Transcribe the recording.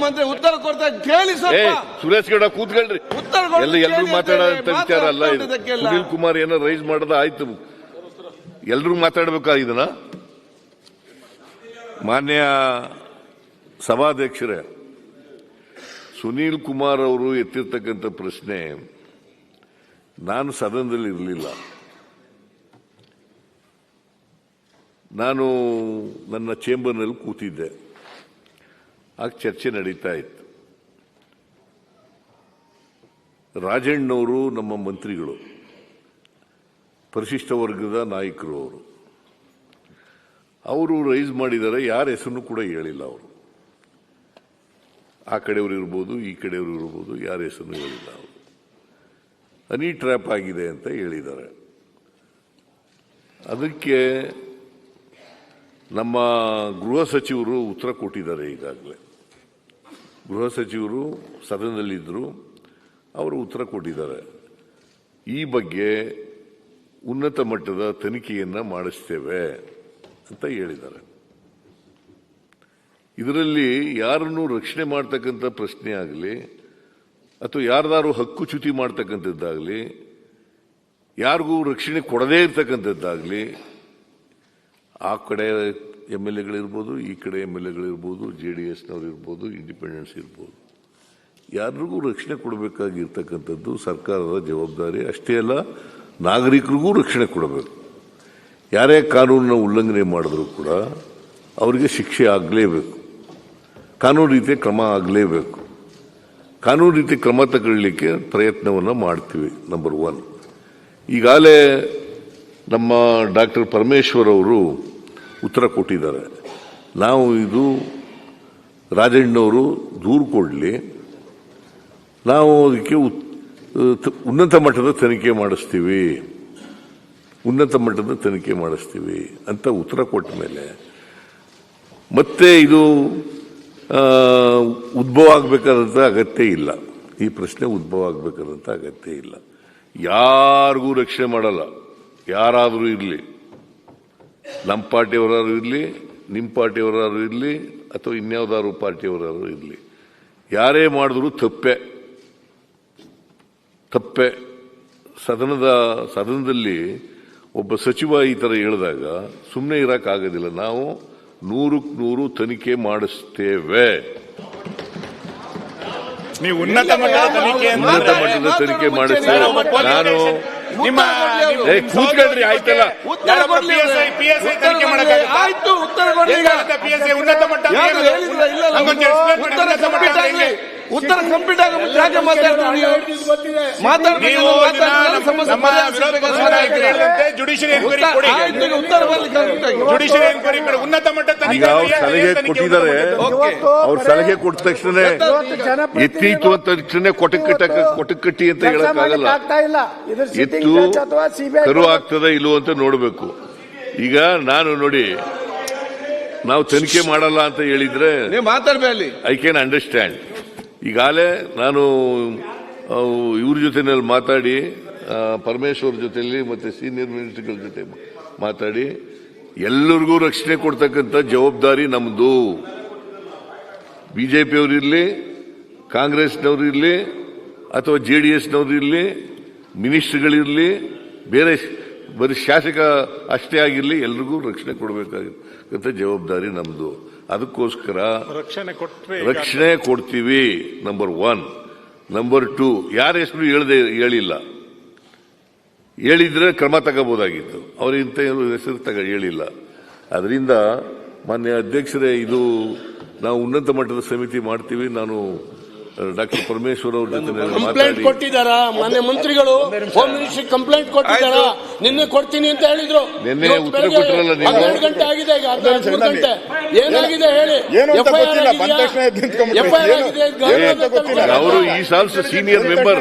ಮಂತ್ರಿ ಉತ್ತರ ಕೊಡ್ತಾರೆ ಕೇಳಿ ಸ್ವಲ್ಪ. ಸುರೇಶ್ ಗೌಡ ಕೂತ್ಕೊಳ್ರಿ. ಎಲ್ಲರೂ ಮಾತಾಡೋಂತ ವಿಚಾರ ಅಲ್ಲ ಇದು. ಸುನೀಲ್ ಕುಮಾರ್ ಏನೋ ರೈಸ್ ಮಾಡೋದ ಆಯ್ತು, ಎಲ್ರೂ ಮಾತಾಡ್ಬೇಕಾ ಇದನ್ನ? ಮಾನ್ಯ ಸಭಾಧ್ಯಕ್ಷರೇ, ಸುನೀಲ್ ಕುಮಾರ್ ಅವರು ಎತ್ತಿರ್ತಕ್ಕಂಥ ಪ್ರಶ್ನೆ ನಾನು ಸದನದಲ್ಲಿ ಇರಲಿಲ್ಲ. ನಾನು ನನ್ನ ಚೇಂಬರ್ನಲ್ಲಿ ಕೂತಿದ್ದೆ. ಆಗ ಚರ್ಚೆ ನಡೀತಾ ಇತ್ತು. ರಾಜಣ್ಣವರು ನಮ್ಮ ಮಂತ್ರಿಗಳು, ಪರಿಶಿಷ್ಟ ವರ್ಗದ ನಾಯಕರು. ಅವರು ರೈಸ್ ಮಾಡಿದ್ದಾರೆ. ಯಾರ ಹೆಸರನ್ನು ಕೂಡ ಹೇಳಿಲ್ಲ. ಅವರು ಆ ಕಡೆಯವರು ಇರ್ಬೋದು, ಈ ಕಡೆಯವರು ಇರ್ಬೋದು, ಯಾರ ಹೆಸರನ್ನು ಹೇಳಿಲ್ಲ. ಅವರು ಹನಿ ಟ್ರ್ಯಾಪ್ ಆಗಿದೆ ಅಂತ ಹೇಳಿದ್ದಾರೆ. ಅದಕ್ಕೆ ನಮ್ಮ ಗೃಹ ಸಚಿವರು ಉತ್ತರ ಕೊಟ್ಟಿದ್ದಾರೆ. ಈಗಾಗಲೇ ಗೃಹ ಸಚಿವರು ಸದನದಲ್ಲಿದ್ದರು, ಅವರು ಉತ್ತರ ಕೊಟ್ಟಿದ್ದಾರೆ. ಈ ಬಗ್ಗೆ ಉನ್ನತ ಮಟ್ಟದ ತನಿಖೆಯನ್ನು ಮಾಡಿಸ್ತೇವೆ ಅಂತ ಹೇಳಿದ್ದಾರೆ. ಇದರಲ್ಲಿ ಯಾರನ್ನು ರಕ್ಷಣೆ ಮಾಡ್ತಕ್ಕಂಥ ಪ್ರಶ್ನೆ ಆಗಲಿ ಅಥವಾ ಯಾರ್ದಾರು ಹಕ್ಕುಚ್ಯುತಿ ಮಾಡ್ತಕ್ಕಂಥದ್ದಾಗಲಿ, ಯಾರಿಗೂ ರಕ್ಷಣೆ ಕೊಡದೇ ಇರ್ತಕ್ಕಂಥದ್ದಾಗಲಿ, ಆ ಕಡೆ MLAಗಳಿರ್ಬೋದು, ಈ ಕಡೆ MLAಗಳಿರ್ಬೋದು, JDSನವರು ಇರ್ಬೋದು, ಇಂಡಿಪೆಂಡೆನ್ಸ್ ಇರ್ಬೋದು, ಯಾರಿಗೂ ರಕ್ಷಣೆ ಕೊಡಬೇಕಾಗಿರ್ತಕ್ಕಂಥದ್ದು ಸರ್ಕಾರದ ಜವಾಬ್ದಾರಿ. ಅಷ್ಟೇ ಅಲ್ಲ, ನಾಗರಿಕರಿಗೂ ರಕ್ಷಣೆ ಕೊಡಬೇಕು. ಯಾರೇ ಕಾನೂನನ್ನ ಉಲ್ಲಂಘನೆ ಮಾಡಿದ್ರು ಕೂಡ ಅವರಿಗೆ ಶಿಕ್ಷೆ ಆಗಲೇಬೇಕು, ಕಾನೂನು ರೀತಿಯ ಕ್ರಮ ಆಗಲೇಬೇಕು. ಕಾನೂನು ರೀತಿ ಕ್ರಮ ತಗೊಳ್ಳಿಕ್ಕೆ ಪ್ರಯತ್ನವನ್ನು ಮಾಡ್ತೀವಿ. ನಂಬರ್ 1. ಈಗಾಗಲೇ ನಮ್ಮ ಡಾಕ್ಟರ್ ಪರಮೇಶ್ವರ್ ಅವರು ಉತ್ತರ ಕೊಟ್ಟಿದ್ದಾರೆ. ನಾವು ಇದು ರಾಜಣ್ಣವರು ದೂರು ಕೊಡಲಿ, ನಾವು ಅದಕ್ಕೆ ಉನ್ನತ ಮಟ್ಟದ ತನಿಖೆ ಮಾಡಿಸ್ತೀವಿ, ಉನ್ನತ ಮಟ್ಟದ ತನಿಖೆ ಮಾಡಿಸ್ತೀವಿ ಅಂತ ಉತ್ತರ ಕೊಟ್ಟ ಮೇಲೆ ಮತ್ತೆ ಇದು ಉದ್ಭವ ಆಗಬೇಕಾದಂಥ ಅಗತ್ಯ ಇಲ್ಲ. ಈ ಪ್ರಶ್ನೆ ಉದ್ಭವ ಆಗಬೇಕಾದಂಥ ಅಗತ್ಯ ಇಲ್ಲ. ಯಾರಿಗೂ ರಕ್ಷಣೆ ಮಾಡಲ್ಲ. ಯಾರಾದರೂ ಇರಲಿ, ನಮ್ಮ ಪಾರ್ಟಿಯವರಾರು ಇರಲಿ, ನಿಮ್ಮ ಪಾರ್ಟಿಯವರಾರು ಇರಲಿ, ಅಥವಾ ಇನ್ಯಾವುದಾದ್ರು ಪಾರ್ಟಿಯವರಾರು ಇರಲಿ, ಯಾರೇ ಮಾಡಿದ್ರು ತಪ್ಪೆ. ಸದನದಲ್ಲಿ ಒಬ್ಬ ಸಚಿವ ಈ ಥರ ಹೇಳಿದಾಗ ಸುಮ್ಮನೆ ಇರೋಕ್ಕಾಗೋದಿಲ್ಲ. ನಾವು 100ಕ್ಕೆ 100 ತನಿಖೆ ಮಾಡಿಸ್ತೇವೆ. ನೀವು ಉನ್ನತ ಮಟ್ಟದ ತನಿಖೆ ಮಾಡಿಸ್ತೇವೆ. ನಾನು ಕೂತ್ಕೊಳ್ರಿ, ಆಯ್ತಲ್ಲ. ಉತ್ತರ ಕಂಪ್ಲೀಟ್ ಸಲಹೆ ಕೊಟ್ಟಿದ್ದಾರೆ. ಅವ್ರ ಸಲಹೆ ಕೊಟ್ಟ ತಕ್ಷಣ ಎತ್ತೀತು ಅಂತ ತಕ್ಷಣ ಕೊಟಕಟ್ಟಿ ಅಂತ ಹೇಳಕ್ಕಾಗಲ್ಲ. ಎತ್ತು ಕರು ಆಗ್ತದ ಇಲ್ಲೋ ಅಂತ ನೋಡ್ಬೇಕು. ಈಗ ನಾನು ನೋಡಿ, ನಾವು ತನಿಖೆ ಮಾಡಲ್ಲ ಅಂತ ಹೇಳಿದ್ರೆ ಐ ಕ್ಯಾನ್ ಅಂಡರ್ಸ್ಟ್ಯಾಂಡ್. ಈಗಾಗಲೇ ನಾನು ಇವ್ರ ಜೊತೆನಲ್ಲಿ ಮಾತಾಡಿ, ಪರಮೇಶ್ವರ್ ಜೊತೆಯಲ್ಲಿ ಮತ್ತೆ ಸೀನಿಯರ್ ಮಿನಿಸ್ಟರ್ಗಳ ಜೊತೆ ಮಾತಾಡಿ, ಎಲ್ಲರಿಗೂ ರಕ್ಷಣೆ ಕೊಡ್ತಕ್ಕಂಥ ಜವಾಬ್ದಾರಿ ನಮ್ದು. ಬಿಜೆಪಿಯವರಿರಲಿ, ಕಾಂಗ್ರೆಸ್ನವರು ಇರಲಿ, ಅಥವಾ JDSನವರು ಇರಲಿ, ಮಿನಿಸ್ಟರ್ಗಳಿರಲಿ, ಬೇರೆ ಬರೀ ಶಾಸಕ ಅಷ್ಟೇ ಆಗಿರಲಿ, ಎಲ್ರಿಗೂ ರಕ್ಷಣೆ ಕೊಡಬೇಕಾಗಿರ್ತಕ್ಕಂಥ ಜವಾಬ್ದಾರಿ ನಮ್ದು. ಅದಕ್ಕೋಸ್ಕರ ರಕ್ಷಣೆ ಕೊಡ್ತೀವಿ. ನಂಬರ್ 1. ನಂಬರ್ 2, ಯಾರ ಹೆಸರು ಹೇಳಿಲ್ಲ. ಹೇಳಿದ್ರೆ ಕ್ರಮ ತಗೋಬಹುದಾಗಿತ್ತು. ಅವರು ಇಂಥ ಹೆಸರು ಹೇಳಿಲ್ಲ. ಅದರಿಂದ ಮಾನ್ಯ ಅಧ್ಯಕ್ಷರೇ, ಇದು ನಾವು ಉನ್ನತ ಮಟ್ಟದ ಸಮಿತಿ ಮಾಡ್ತೀವಿ. ನಾನು ಡಾಕ್ಟರ್ ಪರಮೇಶ್ವರ್ ಅವ್ರ ಜೊತೆ ಕಂಪ್ಲೇಂಟ್ ಕೊಟ್ಟಿದ್ದಾರಾ? ಮಾನ್ಯ ಮಂತ್ರಿಗಳು ಹೋಮ್ ಮಿನಿಸ್ಟ್ರಿ ಕಂಪ್ಲೇಂಟ್ ಕೊಟ್ಟಿದ್ದಾರಾ? ನಿನ್ನೆ ಕೊಡ್ತೀನಿ ಅಂತ ಹೇಳಿದ್ರು. ನಿನ್ನೆ ಉತ್ತರ ಕೊಟ್ಟಿರಲ್ಲ. 12 ಗಂಟೆ ಆಗಿದೆ, ಈಗ 13 ಗಂಟೆ. ಏನಾಗಿದೆ ಹೇಳಿ? ಅವರು ಈ ಸಾಲ್ಸ್ ಸೀನಿಯರ್ ಮೆಂಬರ್.